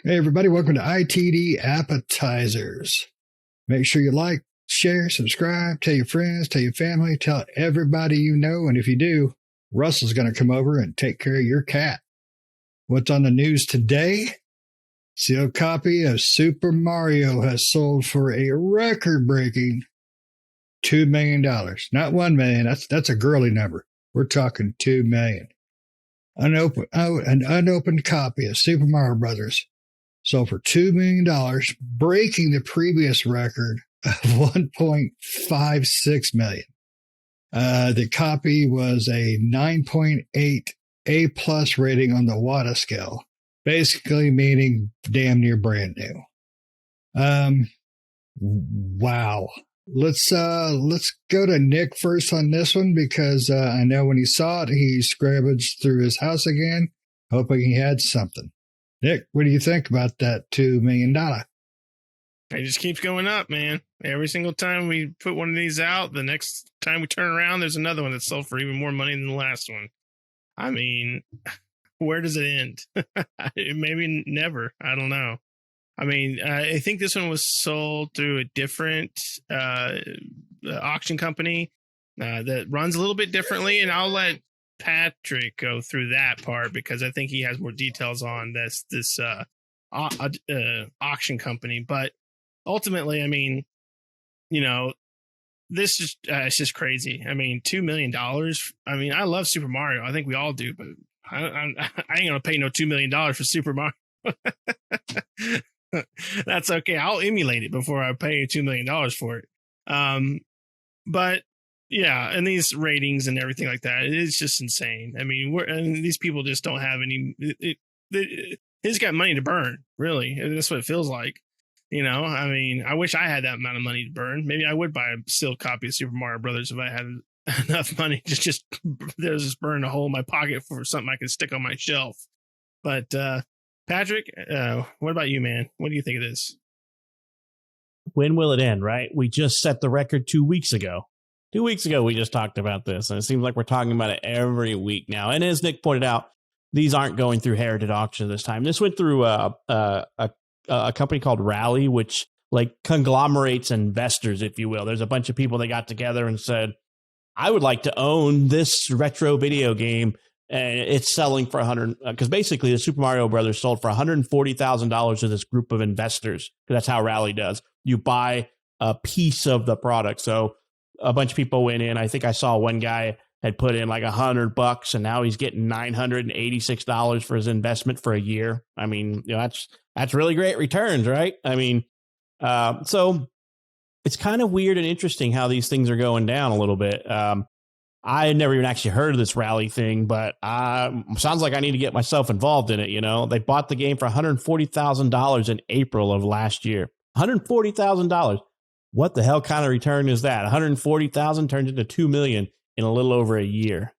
Hey, everybody, welcome to ITD Appetizers. Make sure you like, share, subscribe, tell your friends, tell your family, tell everybody you know. And if you do, Russell's going to come over and take care of your cat. What's on the news today? Sealed copy of Super Mario has sold for a record-breaking $2 million. Not $1 million. That's a girly number. We're talking $2 million. An unopened copy of Super Mario Brothers sold for $2 million, breaking the previous record of $1.56 million. The copy was a 9.8 A+ rating on the WATA scale, basically meaning damn near brand new. Wow. Let's go to Nick first on this one because I know when he saw it, he scrubbaged through his house again, hoping he had something. Nick, what do you think about that $2 million? It just keeps going up, man. Every single time we put one of these out, the next time we turn around, there's another one that sold for even more money than the last one. I mean, where does it end? Maybe never. I don't know. I mean, I think this one was sold through a different auction company that runs a little bit differently, and I'll let Patrick go through that part because I think he has more details on this auction company. But ultimately, I mean, you know, this is it's just crazy. I mean, $2 million. I mean, I love Super Mario. I think we all do, but I ain't gonna pay no $2 million for Super Mario. That's okay. I'll emulate it before I pay $2 million for it. But yeah, and these ratings and everything like that, it's just insane. I mean, these people just don't have any. He's got money to burn, really. That's what it feels like. You know, I mean, I wish I had that amount of money to burn. Maybe I would buy a sealed copy of Super Mario Brothers if I had enough money to just burn a hole in my pocket for something I could stick on my shelf. But Patrick, what about you, man? What do you think of this? When will it end, right? We just set the record 2 weeks ago. 2 weeks ago, we just talked about this, and it seems like we're talking about it every week now. And as Nick pointed out, these aren't going through Heritage Auction this time. This went through a company called Rally, which like conglomerates investors, if you will. There's a bunch of people that got together and said, I would like to own this retro video game. And it's selling for because basically the Super Mario Brothers sold for $140,000 to this group of investors. That's how Rally does. You buy a piece of the product. So a bunch of people went in. I think I saw one guy had put in like $100 and now he's getting $986 for his investment for a year. I mean, you know, that's really great returns, right? I mean, so it's kind of weird and interesting how these things are going down a little bit. I had never even actually heard of this Rally thing, but sounds like I need to get myself involved in it. You know, they bought the game for $140,000 in April of last year. $140,000. What the hell kind of return is that? $140,000 turned into $2 million in a little over a year.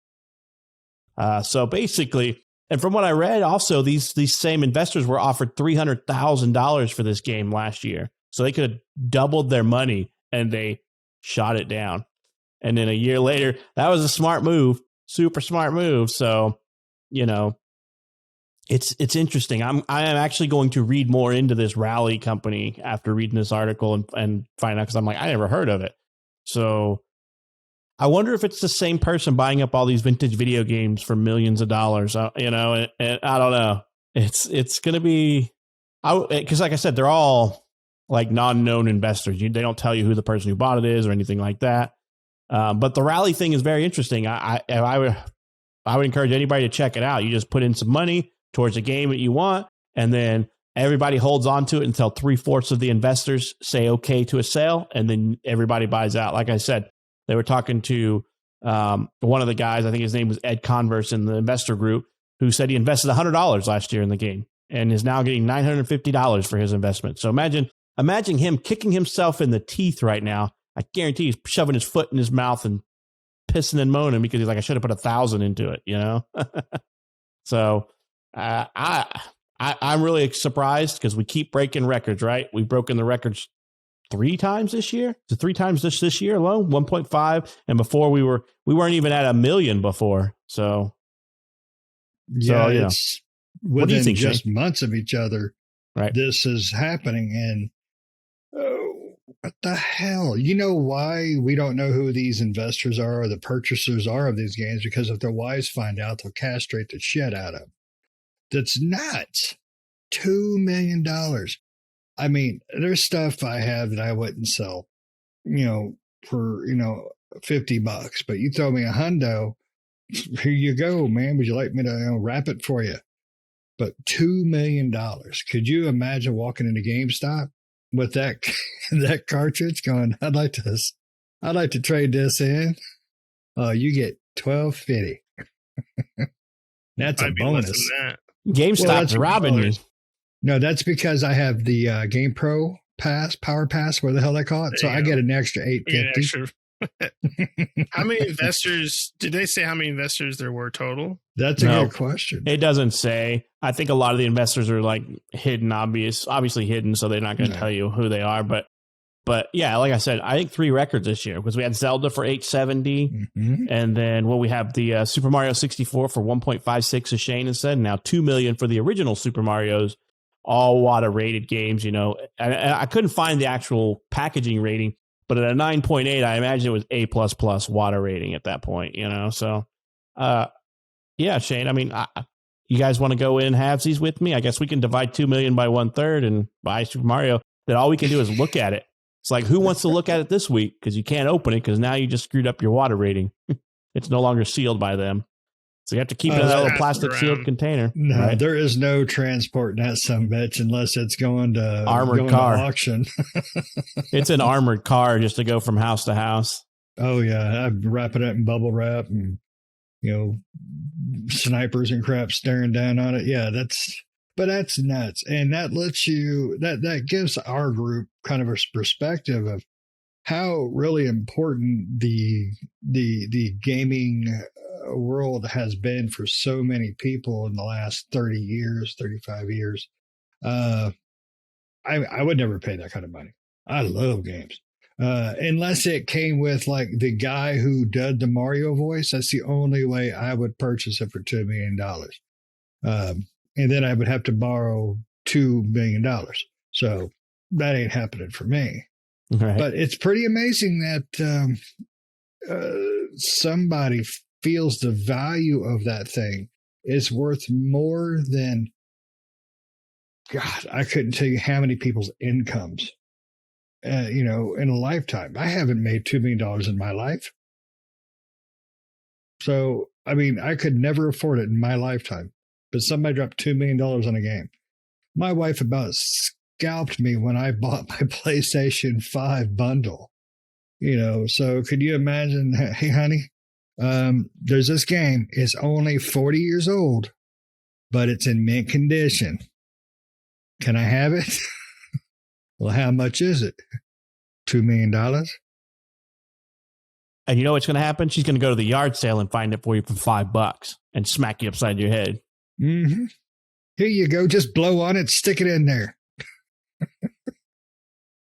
So basically, and from what I read, also these same investors were offered $300,000 for this game last year, so they could have doubled their money, and they shot it down. And then a year later, that was a smart move, super smart move. So, you know, it's interesting. I am actually going to read more into this Rally company after reading this article and find out, because I'm like, I never heard of it. So I wonder if it's the same person buying up all these vintage video games for millions of dollars. You know, and I don't know. It's going to be, because like I said, they're all like non-known investors. They don't tell you who the person who bought it is or anything like that. But the Rally thing is very interesting. I would encourage anybody to check it out. You just put in some money towards a game that you want, and then everybody holds on to it until 3/4 of the investors say okay to a sale, and then everybody buys out. Like I said, they were talking to one of the guys, I think his name was Ed Converse in the investor group, who said he invested $100 last year in the game and is now getting $950 for his investment. So imagine him kicking himself in the teeth right now. I guarantee he's shoving his foot in his mouth and pissing and moaning because he's like, I should have put 1,000 into it, you know? So I'm really surprised because we keep breaking records, right? We've broken the records 3 times this year. So 3 times this year alone, 1.5. And before we weren't even at 1 million before. So yeah, you know. it's within What do you think, just Shane? months of each other. Right. this is happening. And what the hell? You know why we don't know who these investors are or the purchasers are of these games? Because if their wives find out, they'll castrate the shit out of them. That's nuts. $2 million. I mean, there's stuff I have that I wouldn't sell, for, $50, but you throw me a hundo, here you go, man. Would you like me to wrap it for you? But $2 million. Could you imagine walking into GameStop with that cartridge going, I'd like to trade this in. You get $12.50. That's a bonus. GameStop's robbing you. No, that's because I have the Game Pro Pass, Power Pass, where the hell they call it. So I get an extra $8.50. How many investors did they say? How many investors there were total? That's a good question. It doesn't say. I think a lot of the investors are like hidden, obviously hidden, so they're not going to tell you who they are. But yeah, like I said, I think 3 records this year because we had Zelda for $870, and then we have the Super Mario 64 for $1.56, as Shane has said. And now $2 million for the original Super Mario's, all WATA rated games. I couldn't find the actual packaging rating, but at a 9.8, I imagine it was A++ WATA rating at that point. So yeah, Shane. I mean, you guys want to go in halvesies with me? I guess we can divide $2 million by 1/3 and buy Super Mario. Then all we can do is look at it. It's like, who wants to look at it this week? Because you can't open it because now you just screwed up your WATA rating. It's no longer sealed by them. So you have to keep it in that little plastic sealed container. No, right? There is no transport in that sumbitch unless it's going to armored car auction. It's an armored car just to go from house to house. Oh yeah, I wrap it up in bubble wrap and snipers and crap staring down on it. Yeah, that's nuts, and that lets you that gives our group kind of a perspective of how really important the gaming world has been for so many people in the last 30 years, 35 years. I would never pay that kind of money. I love games. Unless it came with like the guy who did the Mario voice. That's the only way I would purchase it for $2 million. And then I would have to borrow $2 million. So that ain't happening for me. Right. But it's pretty amazing that somebody feels the value of that thing is worth more than, God, I couldn't tell you how many people's incomes, in a lifetime. I haven't made $2 million in my life. So, I mean, I could never afford it in my lifetime, but somebody dropped $2 million on a game. My wife about scalped me when I bought my PlayStation 5 bundle, so could you imagine, hey, honey, there's this game. It's only 40 years old, but it's in mint condition. Can I have it? Well, how much is it? $2 million. And you know what's going to happen? She's going to go to the yard sale and find it for you for $5 and smack you upside your head. Mm-hmm. Here you go. Just blow on it. Stick it in there.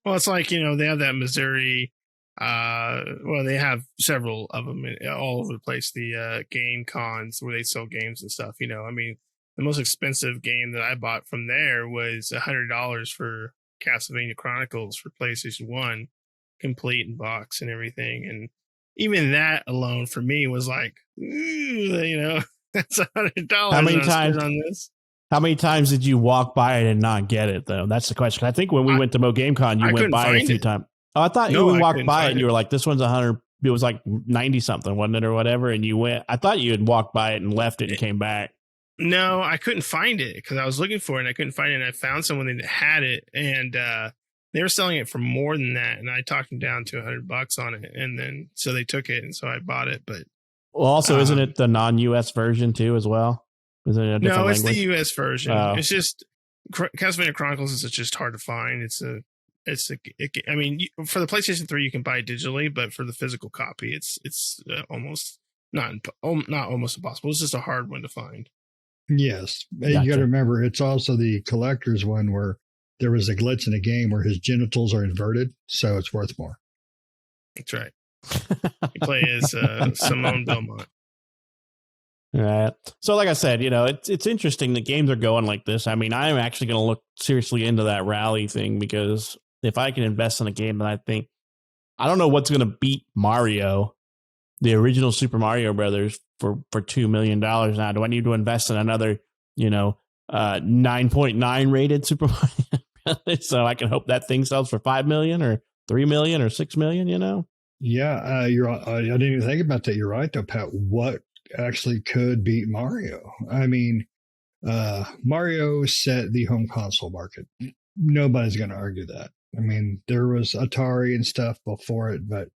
Well, it's like, they have that Missouri. They have several of them all over the place. The game cons where they sell games and stuff. I mean, the most expensive game that I bought from there was $100 for Castlevania Chronicles for PlayStation 1, complete in box and everything. And even that alone for me was like, that's $100. How many times on this? How many times did you walk by it and not get it, though? That's the question. I think when we went to Mo GameCon, you went by it a few times. Oh, I thought you walked by it and you were like, this one's 100. It was like 90 something, wasn't it, or whatever? And you went. I thought you had walked by it and left it and came back. No, I couldn't find it because I was looking for it and I couldn't find it. And I found someone that had it, and they were selling it for more than that. And I talked them down to $100 on it, and then so they took it, and so I bought it. But also, isn't it the non-US version too as well? Is it a different language? It's the US version. It's just Castlevania Chronicles is just hard to find. I mean, for the PlayStation 3, you can buy it digitally, but for the physical copy, it's almost not almost impossible. It's just a hard one to find. Yes. Gotcha. You got to remember, it's also the collector's one where there was a glitch in the game where his genitals are inverted, so it's worth more. That's right. You play as Simone Belmont. Right. So, like I said, it's interesting that games are going like this. I mean, I'm actually going to look seriously into that rally thing because if I can invest in a game that I don't know what's going to beat Mario, the original Super Mario Brothers, for $2 million now. Do I need to invest in another, 9.9 rated Super Mario Brothers so I can hope that thing sells for $5 million or $3 million or $6 million? Yeah, I didn't even think about that. You're right, though, Pat. What actually could beat Mario? I mean, Mario set the home console market. Nobody's going to argue that. I mean, there was Atari and stuff before it, but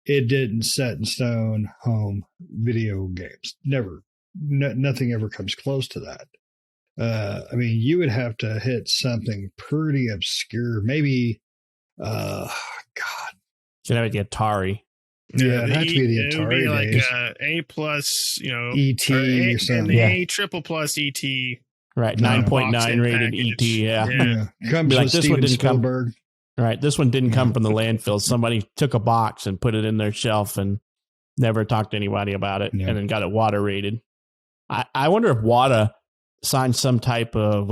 it didn't set in stone home video games. Never. Nothing ever comes close to that. I mean, you would have to hit something pretty obscure. Maybe, God. Should have the Atari. Yeah, it'd have to be the It would Atari be like days. A plus, E.T. or something. the A triple plus ET. Right, No. 9.9 rated Package. ET, yeah. Comes Be like, with this one Steven didn't come- Spielberg. Right, this one didn't come from the landfill. Somebody took a box and put it in their shelf and never talked to anybody about it, Yeah. and then got it WATA rated. I wonder if WATA signed some type of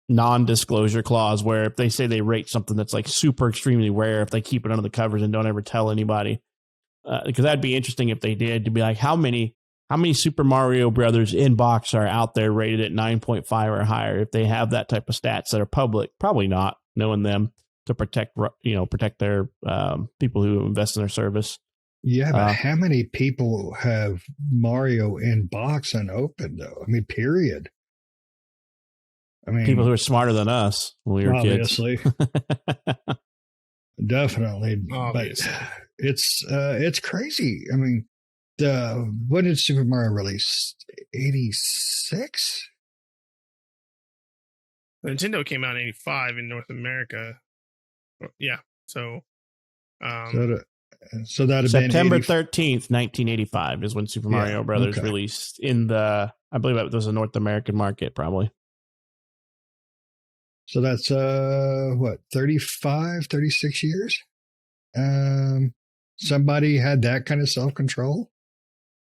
non-disclosure clause where if they say they rate something that's like super extremely rare, if they keep it under the covers and don't ever tell anybody, because that'd be interesting if they did, to be like, how many Super Mario Brothers in box are out there rated at 9.5 or higher? If they have that type of stats that are public, probably not, knowing them, to protect their people who invest in their service. Yeah, but how many people have Mario in box and open, though? I mean, period. I mean, People who are smarter than us when we were obviously, kids. definitely. Obviously. But it's crazy. I mean, when did Super Mario release? 86? Nintendo came out in 85 in North America. Yeah. So, So that'd have September been 13th, 1985 is when Super Mario Brothers okay. released in I believe it was a North American market, probably. So that's 35, 36 years. Somebody had that kind of self-control.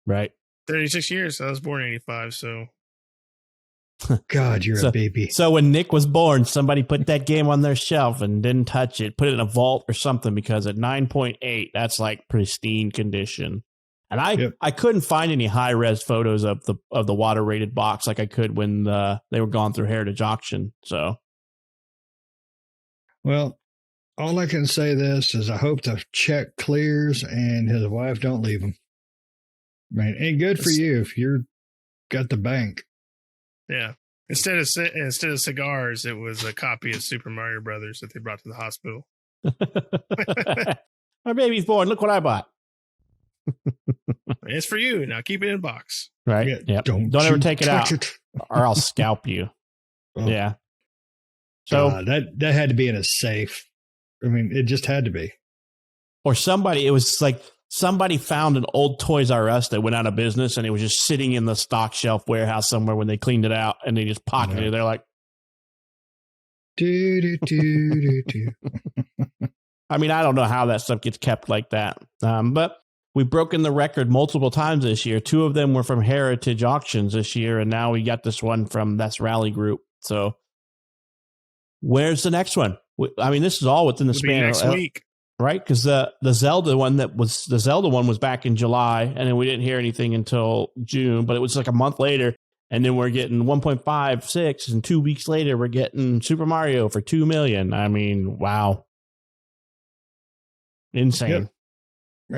Right. 36 years. I was born in 85, so. God, you're a baby. So when Nick was born, somebody put that game on their shelf and didn't touch it, put it in a vault or something, because at 9.8, that's like pristine condition. And I couldn't find any high-res photos of the WATA rated box like I could when they were gone through Heritage Auction. So, well, all I can say this is I hope the check clears and his wife don't leave him. Man, ain't good for you if you're got the bank. Yeah. Instead of cigars, it was a copy of Super Mario Brothers that they brought to the hospital. my baby's born. Look what I bought. It's for you. Now keep it in a box. Right. Yeah, Yep. Don't ever you take it touch out, or I'll scalp you. Oh, Yeah. So that had to be in a safe. I mean, it just had to be. Or it was like somebody found an old Toys R Us that went out of business, and it was just sitting in the stock shelf warehouse somewhere when they cleaned it out, and they just pocketed it. They're like, I mean, I don't know how that stuff gets kept like that. But we've broken the record multiple times this year. 2 of them were from Heritage Auctions this year, and now we got this one from That's Rally Group. So where's the next one? I mean, this is all within the span next of week. Right, because the Zelda one was back in July, and then we didn't hear anything until June. But it was like a month later, and then we're getting 1.56, and 2 weeks later we're getting Super Mario for $2 million. I mean, wow, insane. Yep.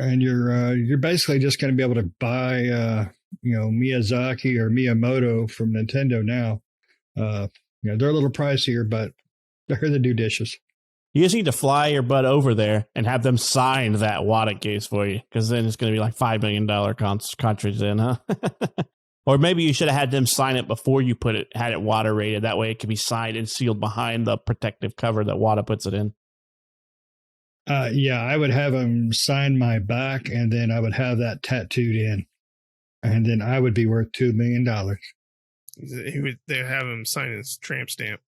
And you're basically just going to be able to buy Miyazaki or Miyamoto from Nintendo now. They're a little pricier, but they're the new dishes. You just need to fly your butt over there and have them sign that WATA case for you, because then it's going to be like $5 million cartridge in, huh? Or maybe you should have had them sign it before you had it WATA rated. That way it could be signed and sealed behind the protective cover that WATA puts it in. I would have them sign my back, and then I would have that tattooed in, and then I would be worth $2 million. They have him sign his tramp stamp.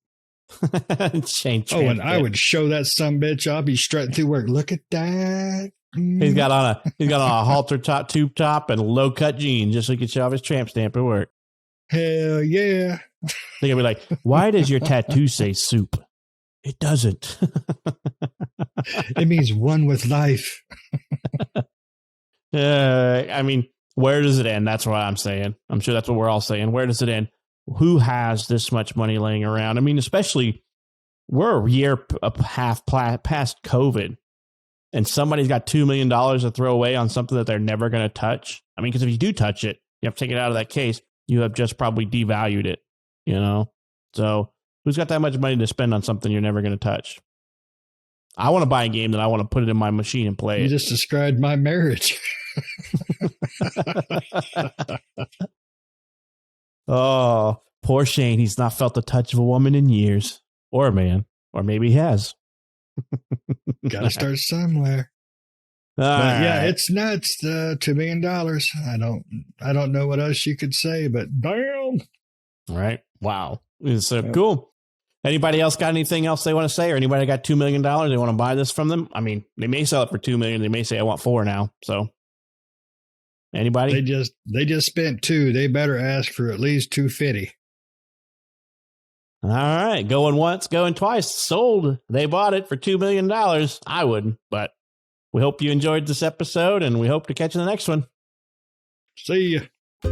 I would show that sumbitch. I'll be strutting through work. Look at that. He's got on a halter top, tube top, and low cut jeans just so he can show off his tramp stamp at work. Hell yeah. They're gonna be like, "Why does your tattoo say soup?" It doesn't. It means one with life. I mean, where does it end? That's what I'm saying. I'm sure that's what we're all saying. Where does it end? Who has this much money laying around? I mean, especially we're a year and a half past COVID, and somebody's got $2 million to throw away on something that they're never going to touch. I mean, because if you do touch it, you have to take it out of that case. You have just probably devalued it, you know? So who's got that much money to spend on something you're never going to touch? I want to buy a game that I want to put it in my machine and play You it. just described my marriage. Oh, poor Shane. He's not felt the touch of a woman in years. Or a man. Or maybe he has. Got to start somewhere. All But yeah, right. it's nuts. $2 million. I don't know what else you could say, but damn. Right. Wow. It's cool. Anybody else got anything else they want to say, or anybody got $2 million they want to buy this from them? I mean, they may sell it for $2 million. They may say I want 4 now. So anybody? They just spent 2. They better ask for at least 250. All right. Going once, going twice. Sold. They bought it for $2 million. I wouldn't, but we hope you enjoyed this episode, and we hope to catch you in the next one. See ya.